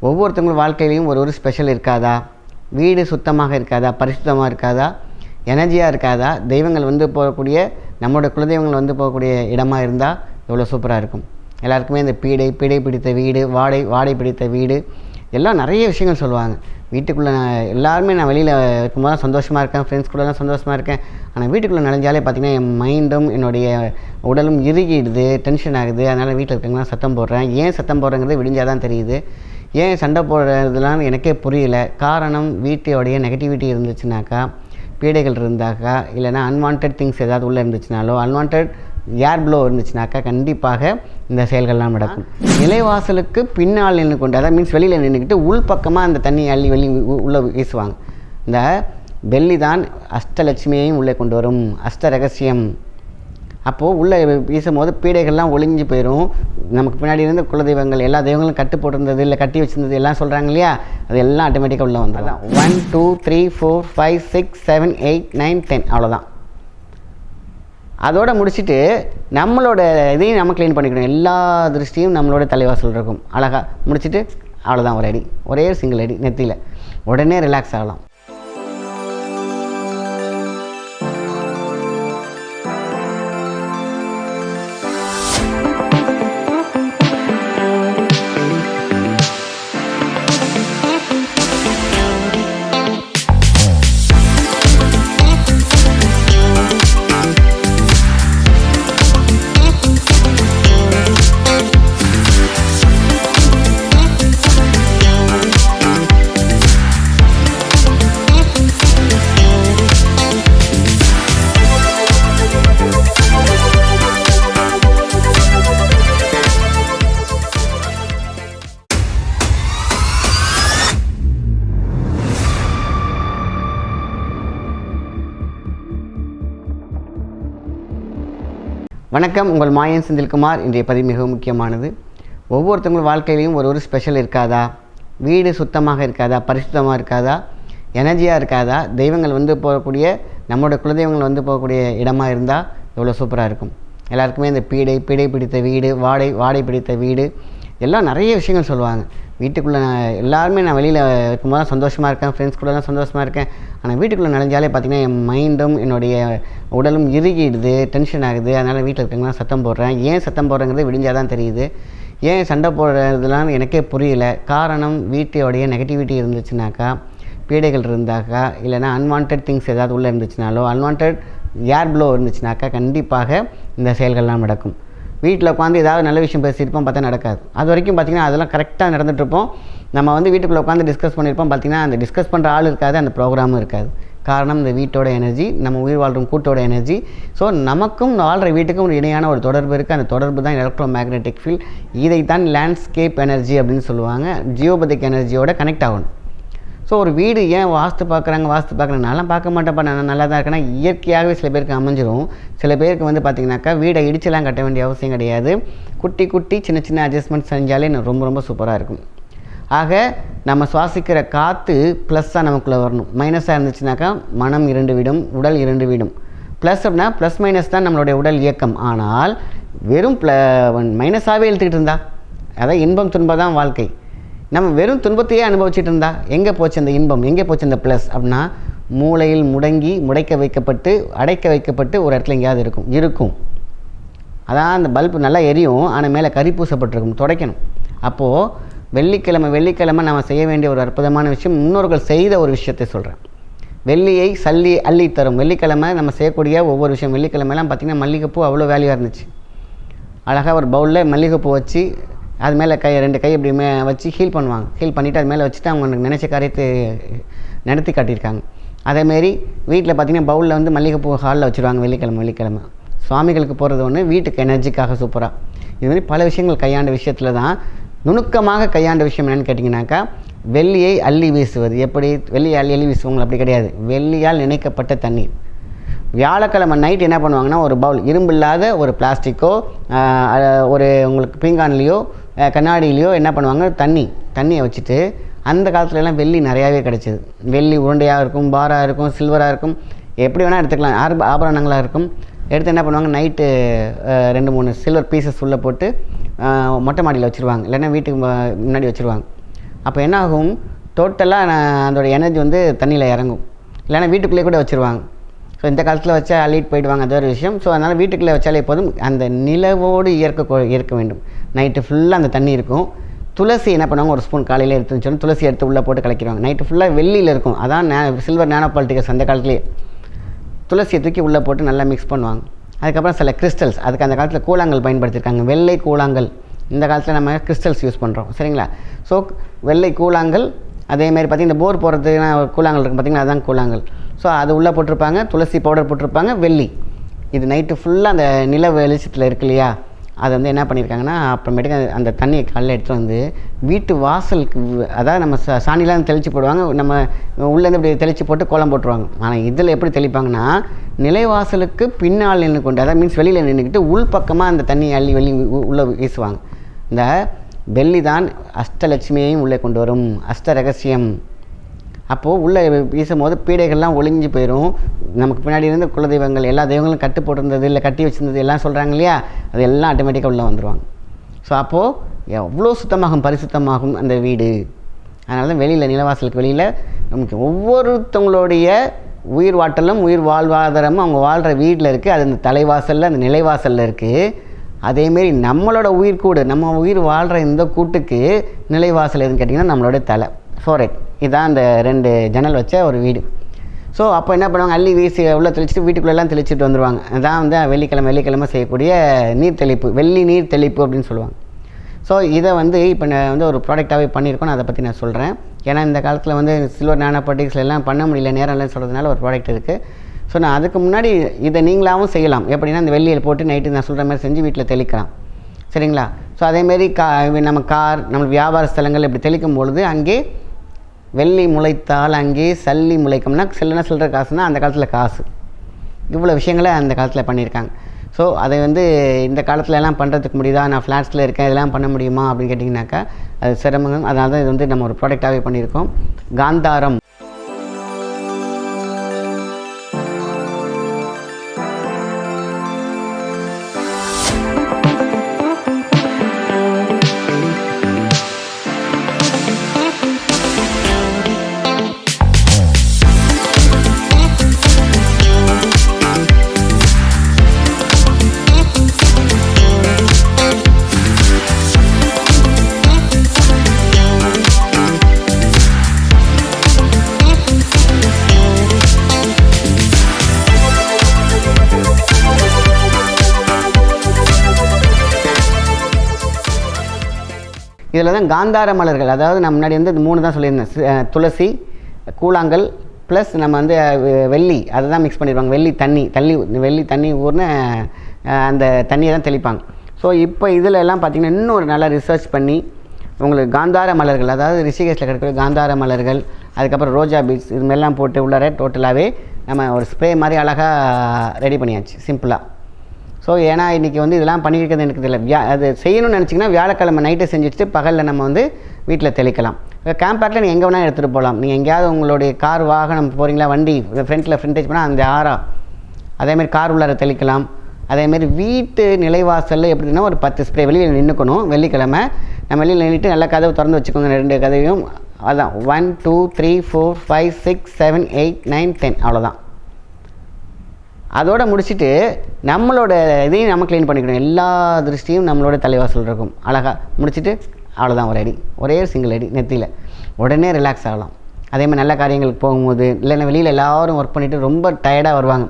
ஒவ்வொருத்தவங்க வாழ்க்கையிலையும் ஒரு ஸ்பெஷல் இருக்காதா? வீடு சுத்தமாக இருக்காதா? பரிசுத்தமாக இருக்காதா? எனர்ஜியாக இருக்காதா? தெய்வங்கள் வந்து போகக்கூடிய நம்மளோட குலதெய்வங்கள் வந்து போகக்கூடிய இடமா இருந்தால் எவ்வளோ சூப்பராக இருக்கும். எல்லாருக்குமே இந்த பீடை பிடித்த வீடு, வாடை பிடித்த வீடு எல்லாம் நிறைய விஷயங்கள் சொல்லுவாங்க. வீட்டுக்குள்ளே எல்லாருமே நான் வெளியில் இருக்கும்போது தான் சந்தோஷமாக இருக்கேன், ஃப்ரெண்ட்ஸ் கூடலாம் சந்தோஷமாக இருக்கேன். ஆனால் வீட்டுக்குள்ளே நுழைஞ்சாலே பார்த்திங்கன்னா என் மைண்டும் என்னுடைய உடலும் இறுகிடுது, டென்ஷன் ஆகுது. அதனால் வீட்டில் இருக்கவங்களாம் சத்தம் போடுறேன். ஏன் சத்தம் போடுறேங்கிறது விடிஞ்சால் தான் தெரியுது. ஏன் சண்டை போடுறதுலாம் எனக்கே புரியல. காரணம் வீட்டோடைய நெகட்டிவிட்டி இருந்துச்சுனாக்கா, பீடைகள் இருந்தாக்கா, இல்லைனா அன்வான்ட் திங்ஸ் ஏதாவது உள்ளே இருந்துச்சுனாலோ, அன்வான்ட் ஏர் ப்ளோ இருந்துச்சுனாக்கா கண்டிப்பாக இந்த செயல்கள்லாம் நடக்கும். நிலைவாசலுக்கு பின்னால் நின்று கொண்டு, அதாவது மீன்ஸ் வெளியில் நின்றுக்கிட்டு உள் பக்கமாக அந்த தண்ணி அள்ளி உள்ளே வீசுவாங்க. இந்த வெள்ளி தான் அஷ்டலட்சுமியையும் உள்ளே கொண்டு வரும், அஷ்ட ரகசியம். அப்போது உள்ளே வீசும்போது பீடைகள்லாம் ஒளிஞ்சு போயிடும். நமக்கு பின்னாடி இருந்த குலதெய்வங்கள் எல்லா தெய்வங்களும் கட்டு போட்டிருந்தது இல்லை கட்டி வச்சுருந்தது எல்லாம் சொல்கிறாங்க இல்லையா, அது எல்லாம் ஆட்டோமேட்டிக்காக உள்ளே வந்துடும். 1 2 3 4 5 6 7 8 9 10 அவ்வளோதான். அதோடு முடிச்சுட்டு நம்மளோட இதையும் நம்ம க்ளீன் பண்ணிக்கணும். எல்லா திருஷ்டியும் நம்மளோட தலைவாசல் இருக்கும். அழகாக முடிச்சுட்டு அவ்வளோதான், ஒரு அடி, ஒரே சிங்கிள் அடி நெத்தியில், உடனே ரிலாக்ஸ் ஆகலாம். வணக்கம், உங்கள் மாயன் செந்தில்குமார். இன்றைய பதிவு மிகவும் முக்கியமானது. ஒவ்வொருத்தவங்க வாழ்க்கையிலையும் ஒரு ஸ்பெஷல் இருக்காதா? வீடு சுத்தமாக இருக்காதா? பரிசுத்தமாக இருக்காதா? எனர்ஜியாக இருக்காதா? தெய்வங்கள் வந்து போகக்கூடிய நம்மளோட குலதெய்வங்கள் வந்து போகக்கூடிய இடமா இருந்தால் எவ்வளோ சூப்பராக இருக்கும். எல்லாருக்குமே இந்த பீடை பிடித்த வீடு, வாடை பிடித்த வீடு எல்லாம் நிறைய விஷயங்கள் சொல்லுவாங்க. வீட்டுக்குள்ளே எல்லாருமே நான் வெளியில் இருக்கும்போது தான் சந்தோஷமாக இருக்கேன், ஃப்ரெண்ட்ஸ் கூடலாம் சந்தோஷமாக இருக்கேன். ஆனால் வீட்டுக்குள்ளே நுழைஞ்சாலே பார்த்திங்கன்னா என் மைண்டும் என்னுடைய உடலும் இறுகிடுது, டென்ஷன் ஆகுது. அதனால் வீட்டில் இருக்கவங்களாம் சத்தம் போடுறேன். ஏன் சத்தம் போடுறேங்கிறது விடிஞ்சால் தான் தெரியுது. ஏன் சண்டை போடுறதுலாம் எனக்கே புரியல. காரணம் வீட்டோடைய நெகட்டிவிட்டி இருந்துச்சுனாக்கா, பீடைகள் இருந்தாக்கா, இல்லைனா அன்வான்ட் திங்ஸ் ஏதாவது உள்ளே இருந்துச்சுனாலோ, அன்வான்ட் ஏர் ப்ளோ இருந்துச்சுனாக்கா கண்டிப்பாக இந்த செயல்கள்லாம் நடக்கும். வீட்டில் உட்காந்து ஏதாவது நல்ல விஷயம் பேசியிருப்போம், பார்த்தா நடக்காது. அது வரைக்கும் பார்த்திங்கன்னா அதெல்லாம் கரெக்டாக நடந்துகிட்ருப்போம். நம்ம வந்து வீட்டுக்குள்ளே உட்காந்து டிஸ்கஸ் பண்ணியிருப்போம், பார்த்திங்கன்னா அந்த டிஸ்கஸ் பண்ணுற ஆள் இருக்காது, அந்த ப்ரோக்ராமும் இருக்காது. காரணம் இந்த வீட்டோட எனர்ஜி, நம்ம உயிர் வாழ்கிற கூட்டோட எனர்ஜி. ஸோ நமக்கும் வாழ்கிற வீட்டுக்கும் ஒரு இணையான ஒரு தொடர்பு இருக்குது. அந்த தொடர்பு தான் எலக்ட்ரோ மேக்னெட்டிக் ஃபீல்ட். இதைத்தான் லேண்ட்ஸ்கேப் எனர்ஜி அப்படின்னு சொல்லுவாங்க. ஜியோபதிக் எனர்ஜியோட கனெக்ட் ஆகணும். ஸோ ஒரு வீடு ஏன் வாஸ்து பார்க்குறாங்க, நான்லாம் பார்க்க மாட்டேன்ப்பா, நான் நல்லா தான் இருக்கேன்னா இயற்கையாகவே சில பேருக்கு அமைஞ்சிரும். சில பேருக்கு வந்து பார்த்திங்கனாக்கா வீடை இடிச்செல்லாம் கட்ட வேண்டிய அவசியம் கிடையாது. குட்டி சின்ன அட்ஜஸ்ட்மெண்ட் செஞ்சாலே ரொம்ப சூப்பராக இருக்கும். ஆக நம்ம சுவாசிக்கிற காற்று ப்ளஸ்ஸாக நமக்குள்ளே வரணும். மைனஸாக இருந்துச்சுனாக்கா மனம் 2 விடும், உடல் 2 விடும். ப்ளஸ் அப்படின்னா ப்ளஸ் மைனஸ் தான் நம்மளுடைய உடல் இயக்கம். ஆனால் வெறும் மைனஸாகவே இழுத்துக்கிட்டு இருந்தா, அதான் இன்பம் துன்பம் தான் வாழ்க்கை. நம்ம வெறும் துன்பத்தையே அனுபவிச்சுட்டு இருந்தா எங்கே போச்சு அந்த இன்பம், எங்கே போச்சு அந்த ப்ளஸ் அப்படின்னா, மூளையில் அடைக்க வைக்கப்பட்டு ஒரு இடத்துல எங்கேயாவது இருக்கும். அதான் அந்த பல்பு நல்லா எரியும், ஆனால் மேலே கரி பூசப்பட்டிருக்கும், துடைக்கணும். அப்போது வெள்ளிக்கிழமை நம்ம செய்ய வேண்டிய ஒரு அற்புதமான விஷயம், முன்னோர்கள் செய்த ஒரு விஷயத்தை சொல்கிறேன். வெள்ளியை அள்ளி தரும். வெள்ளிக்கிழமை நம்ம செய்யக்கூடிய ஒவ்வொரு விஷயம். வெள்ளிக்கிழமைலாம் பார்த்திங்கன்னா மல்லிகைப்பூ அவ்வளோ வேல்யூவாக இருந்துச்சு. அழகாக ஒரு பவுலில் மல்லிகைப்பூ வச்சு அது மேலே 2 கை இப்படி வச்சு ஹீல் பண்ணுவாங்க. ஹீல் பண்ணிவிட்டு அது மேலே வச்சுட்டு அவங்க நினச்ச காரியத்தை நடத்தி காட்டியிருக்காங்க. அதேமாரி வீட்டில் பார்த்திங்கன்னா பவுலில் வந்து மல்லிகைப்பூ ஹாலில் வச்சுருவாங்க. வெள்ளிக்கிழமை சுவாமிகளுக்கு போகிறது ஒன்று, வீட்டுக்கு எனர்ஜிக்காக சூப்பராக. இதுமாதிரி பல விஷயங்கள் கையாண்ட விஷயத்தில் தான் நுணுக்கமாக கையாண்ட விஷயம் என்னென்னு கேட்டிங்கனாக்கா, வெள்ளியை அள்ளி வீசுவது. எப்படி வெள்ளியை அள்ளி வீசுவாங்க? அப்படி கிடையாது. வெள்ளியால் நினைக்கப்பட்ட தண்ணீர். வியாழக்கிழமை நைட் என்ன பண்ணுவாங்கன்னா, ஒரு பவுல், இரும்பு இல்லாத ஒரு பிளாஸ்டிக்கோ ஒரு உங்களுக்கு பீங்கான்லேயோ கண்ணாடியிலையோ என்ன பண்ணுவாங்க, தண்ணியை வச்சுட்டு, அந்த காலத்துலலாம் வெள்ளி நிறையாவே கிடச்சிது. வெள்ளி உருண்டையாக இருக்கும், பாராக இருக்கும், சில்வராக இருக்கும், எப்படி வேணால் எடுத்துக்கலாம், ஆபரணங்களாக இருக்கும். எடுத்து என்ன பண்ணுவாங்க, நைட்டு 2-3 சில்வர் பீசஸ் உள்ளே போட்டு மொட்டை மாடியில் வச்சுருவாங்க, இல்லைன்னா வீட்டுக்கு முன்னாடி வச்சுருவாங்க. அப்போ என்ன ஆகும், டோட்டலாக அதோட எனர்ஜி வந்து தண்ணியில் இறங்கும். இல்லைன்னா வீட்டுக்குள்ளேயே கூட வச்சுருவாங்க. ஸோ இந்த காலத்தில் வச்சா அள்ளிட்டு போயிடுவாங்க, அது ஒரு விஷயம். ஸோ அதனால் வீட்டுக்குள்ளே வச்சாலே போதும். அந்த நிலவோடு இருக்க வேண்டும். நைட்டு ஃபுல்லாக அந்த தண்ணி இருக்கும். துளசி என்ன பண்ணுவாங்க, ஒரு ஸ்பூன் காலையில் எடுத்துன்னு சொல்லி துளசி எடுத்து உள்ளே போட்டு கலக்கிடுவாங்க. நைட்டு ஃபுல்லாக வெள்ளியில் இருக்கும். அதான் சில்வர் நானோ பார்ட்டிகல்ஸ் அந்த காலத்துலேயே. துளசியை தூக்கி உள்ளே போட்டு நல்லா மிக்ஸ் பண்ணுவாங்க. அதுக்கப்புறம் சில கிறிஸ்டல்ஸ், அதுக்கு அந்த காலத்தில் கூழாங்கல் பயன்படுத்தியிருக்காங்க. வெள்ளை கூழாங்கல். இந்த காலத்தில் நம்ம கிறிஸ்டல்ஸ் யூஸ் பண்ணுறோம், சரிங்களா? ஸோ வெள்ளை கூழாங்கல், அதேமாதிரி பார்த்திங்கன்னா போர் போகிறதுக்கு கூழாங்கல் இருக்கும் பார்த்திங்கன்னா, அதுதான் கூழாங்கல். ஸோ அது உள்ளே போட்டிருப்பாங்க, துளசி பவுடர் போட்டிருப்பாங்க, வெள்ளி. இது நைட்டு ஃபுல்லாக அந்த நில வெளிச்சத்தில் இருக்கு இல்லையா, அதை வந்து என்ன பண்ணியிருக்காங்கன்னா அப்புறமேட்டுக்கு அந்த தண்ணியை காலையில் எடுத்துகிட்டு வந்து வீட்டு வாசலுக்கு, அதாவது நம்ம சாணிலாம் தெளித்து போடுவாங்க, நம்ம உள்ளேருந்து இப்படி தெளித்து போட்டு கோலம் போட்டுருவாங்க. ஆனால் இதில் எப்படி தெளிப்பாங்கன்னா, நிலைவாசலுக்கு பின்னால் நின்று கொண்டு, அதாவது மீன்ஸ் வெளியில் நின்றுக்கிட்டு உள் பக்கமாக அந்த தண்ணியை அள்ளி உள்ளே வீசுவாங்க. இந்த வெள்ளி தான் அஷ்டலட்சுமியையும் உள்ளே கொண்டு வரும், அஷ்ட ரகசியம். அப்போது உள்ளே வீசும்போது பீடைகள்லாம் ஒளிஞ்சு போயிடும். நமக்கு பின்னாடி இருந்த குலதெய்வங்கள், எல்லா தெய்வங்களும் கட்டு போட்டிருந்தது இல்லை கட்டி வச்சுருந்தது எல்லாம் சொல்கிறாங்க இல்லையா, அது எல்லாம் ஆட்டோமேட்டிக்காக உள்ளே வந்துடுவாங்க. ஸோ அப்போது எவ்வளோ சுத்தமாகும், பரிசுத்தமாகும் அந்த வீடு. அதனால தான் வெளியில் நிலவாசலுக்கு வெளியில் நமக்கு ஒவ்வொருத்தவங்களுடைய உயிர் வாட்டலும் உயிர் வாழ்வாதாரமும் அவங்க வாழ்கிற வீட்டில் இருக்குது. அது அந்த தலைவாசலில், அந்த நிலைவாசலில் இருக்குது. அதேமாரி நம்மளோட உயிர்கூடு, நம்ம உயிர் வாழ்கிற இந்த கூட்டுக்கு நிலைவாசல் எதுன்னு கேட்டிங்கன்னா நம்மளோட தலை, ஃபோரெட். இதுதான் அந்த 2 ஜன்னல் வச்ச ஒரு வீடு. ஸோ அப்போ என்ன பண்ணுவாங்க, அள்ளி வீசி உள்ளே தெளிச்சுட்டு வீட்டுக்குள்ளெல்லாம் தெளிச்சுட்டு வந்துடுவாங்க. அதுதான் வந்து வெள்ளிக்கிழமை செய்யக்கூடிய நீர் தெளிப்பு, வெள்ளி நீர் தெளிப்பு அப்படின்னு சொல்லுவாங்க. ஸோ இதை வந்து இப்போ நான் வந்து ஒரு ப்ராடக்டாகவே பண்ணியிருக்கோம். நான் அதை பற்றி நான் சொல்கிறேன். ஏன்னா இந்த காலத்தில் வந்து சில்வர் நானோ பார்ட்டிகல்ஸ் எல்லாம் பண்ண முடியல, நேரம் இல்லைன்னு சொல்கிறதுனால ஒரு ப்ராடக்ட் இருக்குது. ஸோ நான் அதுக்கு முன்னாடி இதை நீங்களாகவும் செய்யலாம். எப்படின்னா இந்த வெள்ளியில் போட்டு நைட்டு நான் சொல்கிற மாதிரி செஞ்சு வீட்டில் தெளிக்கலாம், சரிங்களா? ஸோ அதேமாரி நம்ம நம்ம வியாபார ஸ்தலங்கள் இப்படி தெளிக்கும் பொழுது அங்கே வெள்ளி முளைத்தால் அங்கே சல்லி முளைக்கும்னா, செல்லுனா சில்லற காசுனா அந்த காலத்தில் காசு. இவ்வளோ விஷயங்களை அந்த காலத்தில் பண்ணியிருக்காங்க. ஸோ அதை வந்து இந்த காலத்தில் எல்லாம் பண்ணுறதுக்கு முடியுதா, நான் ஃப்ளாட்ஸில் இருக்கேன் இதெல்லாம் பண்ண முடியுமா அப்படின்னு கேட்டிங்கனாக்கா அது சிரமம். அதனால தான் இது வந்து நம்ம ஒரு ப்ராடக்டாகவே பண்ணியிருக்கோம். காந்தாரம். இதில் தான் காந்தார மலர்கள், அதாவது நான் முன்னாடி வந்து 3 தான் சொல்லியிருந்தேன். துளசி, கூழாங்கல் ப்ளஸ் நம்ம வந்து வெள்ளி, அதை தான் மிக்ஸ் பண்ணிடுவாங்க. வெள்ளி தண்ணி ஊர்னு அந்த தண்ணியை தான் தெளிப்பாங்க. ஸோ இப்போ இதில் எல்லாம் பார்த்திங்கன்னா இன்னும் ஒரு நல்லா ரிசர்ச் பண்ணி உங்களுக்கு காந்தார மலர்கள், அதாவது ரிஷிகேஷில் கிடைக்கிற காந்தார மலர்கள், அதுக்கப்புறம் ரோஜா பீட்ஸ், இது மாதிரிலாம் போட்டு உள்ளார டோட்டலாகவே நம்ம ஒரு ஸ்ப்ரே மாதிரி அழகாக ரெடி பண்ணியாச்சு சிம்பிளாக. ஸோ ஏன்னா இன்றைக்கி வந்து இதெல்லாம் பண்ணியிருக்கிறது எனக்கு தெரியல. அது செய்யணும்னு நினச்சிங்கன்னா வியாழக்கிழமை நைட்டை செஞ்சு வச்சுட்டு பகலில் நம்ம வந்து வீட்டில் தெளிக்கலாம். கேம்பேக்கில் நீங்கள் எங்கே வேணால் எடுத்துகிட்டு போகலாம். நீங்கள் எங்கேயாவது உங்களுடைய கார் வாகனம் போகிறீங்களா, வண்டி ஃப்ரண்டேஜ் பண்ணால் அந்த அதேமாதிரி கார் உள்ளார தெளிக்கலாம். அதேமாரி வீட்டு நிலைவாசலில் எப்படின்னா ஒரு 10 ஸ்ப்ரே வெளியில் நின்றுக்கணும். வெள்ளிக்கிழமை நம்ம வெளியில் நின்றுட்டு நல்லா கதவு திறந்து வச்சுக்கோங்க, 2 கதவையும். அதுதான் 1 2 3 4 5 6 7 8 9 10 அவ்வளோதான். அதோடு முடிச்சுட்டு நம்மளோட இதையும் நம்ம க்ளீன் பண்ணிக்கணும். எல்லா திருஷ்டியும் நம்மளோட தலைவாசல் இருக்கும். அழகாக முடிச்சுட்டு அவ்வளோதான், ஒரே சிங்கிள் அடி நெத்தியில், உடனே ரிலாக்ஸ் ஆகலாம். அதேமாதிரி நல்ல காரியங்களுக்கு போகும்போது, இல்லைன்னா வெளியில் எல்லோரும் ஒர்க் பண்ணிவிட்டு ரொம்ப டயர்டாக வருவாங்க.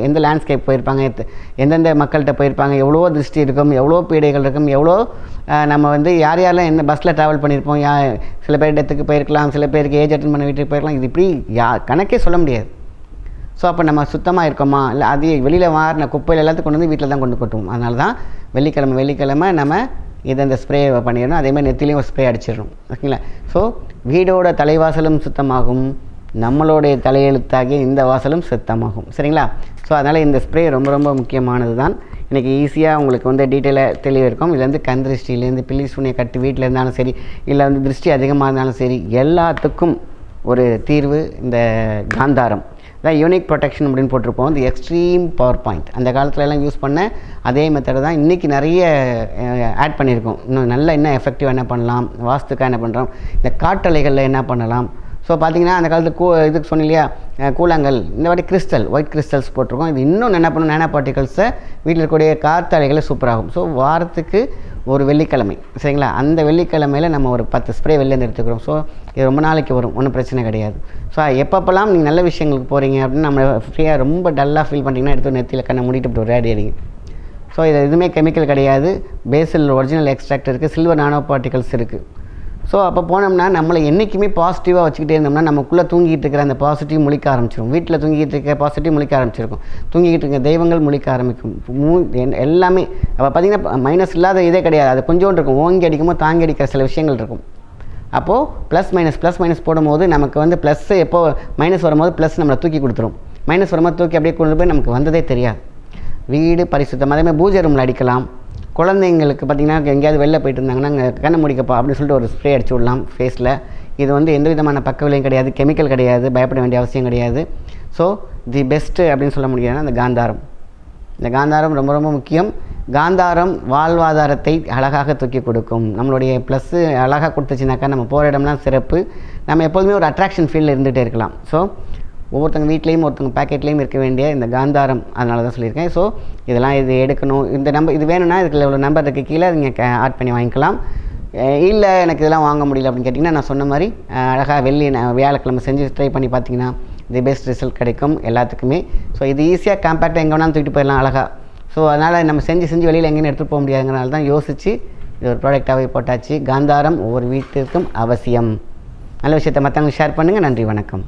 எந்த லேண்ட்ஸ்கேப் போயிருப்பாங்க, எந்தெந்த மக்கள்கிட்ட போயிருப்பாங்க, எவ்வளோ திருஷ்டி இருக்கும், எவ்வளோ பீடைகள் இருக்கும், எவ்வளோ நம்ம வந்து யாரெல்லாம் என்ன பஸ்ஸில் ட்ராவல் பண்ணியிருப்போம், சில பேர் டெத்துக்கு போயிருக்கலாம், சில பேருக்கு ஏஜ் அட்டன் பண்ண வீட்டுக்கு போயிருக்கலாம். இது இப்படி கணக்கே சொல்ல முடியாது. ஸோ அப்போ நம்ம சுத்தமாக இருக்கோமா, இல்லை அது வெளியில் மாறின குப்பையில் எல்லாத்தையும் கொண்டு வந்து வீட்டில் தான் கொண்டு கொட்டுவோம். அதனால தான் வெள்ளிக்கிழமை நம்ம இந்த ஸ்ப்ரே பண்ணிடணும். அதேமாதிரி நெத்திலையும் ஒரு ஸ்ப்ரே அடிச்சிடணும், ஓகேங்களா? ஸோ வீடோட தலைவாசலும் சுத்தமாகும், நம்மளுடைய தலையெழுத்தாகிய இந்த வாசலும் சுத்தமாகும், சரிங்களா? ஸோ அதனால் இந்த ஸ்ப்ரே ரொம்ப ரொம்ப முக்கியமானது தான். இன்றைக்கி ஈஸியாக உங்களுக்கு வந்து டீட்டெயிலாக தெளிவு இருக்கும். இதுலேருந்து கண் திருஷ்டிலேருந்து பில்லி சூனியை கட்டு வீட்டில் இருந்தாலும் சரி, இல்லை வந்து திருஷ்டி அதிகமாக இருந்தாலும் சரி, எல்லாத்துக்கும் ஒரு தீர்வு இந்த காந்தாரம். இதான் யூனிக் ப்ரொடெக்ஷன் அப்படின்னு போட்டிருப்போம். இந்த எக்ஸ்ட்ரீம் பவர் பாயிண்ட் அந்த காலத்துலலாம் யூஸ் பண்ண அதே மெத்தடை தான் இன்றைக்கி நிறைய ஆட் பண்ணியிருக்கோம். இன்னும் நல்லா என்ன எஃபெக்டிவாக என்ன பண்ணலாம், வாஸ்துக்காக என்ன பண்ணுறோம், இந்த காட்டலைகளில் என்ன பண்ணலாம். ஸோ பார்த்திங்கன்னா அந்த காலத்து இதுக்கு சொன்ன இல்லையா கூழாங்கல், இந்த மாதிரி கிறிஸ்டல் ஒயிட் கிறிஸ்டல்ஸ் போட்டிருக்கோம். இது இன்னும் என்ன பண்ணும், நானோ பார்ட்டிகல்ஸை வீட்டில் இருக்கக்கூடிய காற்றாலைகளை சூப்பராகும். ஸோ வாரத்துக்கு ஒரு வெள்ளிக்கிழமை சரிங்களா, அந்த வெள்ளிக்கிழமையில் நம்ம ஒரு 10 ஸ்ப்ரே வெளிலேருந்து எடுத்துக்கிறோம். ஸோ இது ரொம்ப நாளைக்கு வரும், ஒன்றும் பிரச்சனை கிடையாது. ஸோ எப்பப்பெல்லாம் நீங்கள் நல்ல விஷயங்களுக்கு போகிறீங்க அப்படின்னு நம்ம ஃப்ரீயாக ரொம்ப டல்லாக ஃபீல் பண்ணிங்கன்னா எடுத்து நெத்தியில் கண்ணை மூடிட்டு இப்படி ஒரு ரேடி அடிங்க. ஸோ இது எதுவுமே கெமிக்கல் கிடையாது, பேசில் ஒரிஜினல் எக்ஸ்ட்ராக்ட் இருக்குது, சில்வர் நானோ பார்ட்டிகல்ஸ் இருக்குது. ஸோ அப்போ போனோம்னா நம்மளை என்றைக்குமே பாசிட்டிவாக வச்சுக்கிட்டே இருந்தோம்னா நமக்குள்ளே தூங்கிட்டு இருக்கிற அந்த பாசிட்டிவ் முழிக்க ஆரம்பிச்சிடும். வீட்டில் தூங்கிட்டு இருக்க பாசிட்டிவ் முழிக்க ஆரம்பிச்சிருக்கும், தூங்கிக்கிட்டு இருக்க தெய்வங்கள் முழிக்க ஆரம்பிக்கும். எல்லாமே அப்போ பார்த்திங்கன்னா மைனஸ் இல்லாத இதே கிடையாது. அது கொஞ்சோண்டு இருக்கும், ஓங்கி அடிக்கும்போது தாங்கி அடிக்கிற சில விஷயங்கள் இருக்கும். அப்போது ப்ளஸ் மைனஸ் போடும்போது நமக்கு வந்து ப்ளஸ்ஸு எப்போ மைனஸ் வரும்போது ப்ளஸ் நம்மளை தூக்கி கொடுத்துரும், மைனஸ் வரும்போது தூக்கி அப்படியே கொண்டு போய் நமக்கு வந்ததே தெரியாது. வீடு பரிசுத்தம், அதேமாதிரி பூஜை ரூமில் அடிக்கலாம். குழந்தைங்களுக்கு பார்த்திங்கன்னா எங்கேயாவது வெளில போயிட்டு இருந்தாங்கன்னா அங்கே கண்ணை முடிக்கப்பா அப்படின்னு சொல்லிட்டு ஒரு ஸ்ப்ரே அடிச்சு விடலாம் ஃபேஸில். இது வந்து எந்த விதமான பக்க விலையும் கிடையாது, கெமிக்கல் கிடையாது, பயப்பட வேண்டிய அவசியம் கிடையாது. ஸோ தி பெஸ்ட்டு அப்படின்னு சொல்ல முடியாதுன்னா இந்த காந்தாரம். இந்த காந்தாரம் ரொம்ப ரொம்ப முக்கியம். காந்தாரம் வாழ்வாதாரத்தை அழகாக தூக்கி கொடுக்கும். நம்மளுடைய ப்ளஸ்ஸு அழகாக கொடுத்துச்சுனாக்கா நம்ம போகிற இடம்லாம் சிறப்பு. நம்ம எப்போதுமே ஒரு அட்ராக்ஷன் ஃபீல்டில் இருந்துகிட்டே இருக்கலாம். ஸோ ஒவ்வொருத்தங்க வீட்லேயும் ஒருத்தங்க பேக்கெட்லேயும் இருக்க வேண்டிய இந்த காந்தாரம், அதனால தான் சொல்லியிருக்கேன். ஸோ இதெல்லாம் இது எடுக்கணும், இந்த நம்பர் இது வேணும்னா இதுக்கு இவ்வளோ நம்பர் இருக்குது கீழே நீங்கள் ஆட் பண்ணி வாங்கிக்கலாம். இல்லை எனக்கு இதெல்லாம் வாங்க முடியல அப்படின்னு கேட்டிங்கன்னா நான் சொன்ன மாதிரி அழகாக வியாழக்கிழமை செஞ்சு ட்ரை பண்ணி பார்த்தீங்கன்னா தி பெஸ்ட் ரிசல்ட் கிடைக்கும் எல்லாத்துக்குமே. ஸோ இது ஈஸியாக காம்பேக்டாக எங்கே வேணாலும் தூக்கிட்டு போயிடலாம் அழகாக. ஸோ அதனால் நம்ம செஞ்சு வெளியில் எங்கேயும் எடுத்துகிட்டு போக முடியாதுங்கிறனால தான் யோசித்து இது ஒரு ப்ராடக்டாகவே போட்டாச்சு. காந்தாரம் ஒவ்வொரு வீட்டிற்கும் அவசியம். நல்ல விஷயத்தை மற்றவங்களுக்கு ஷேர் பண்ணுங்கள். நன்றி, வணக்கம்.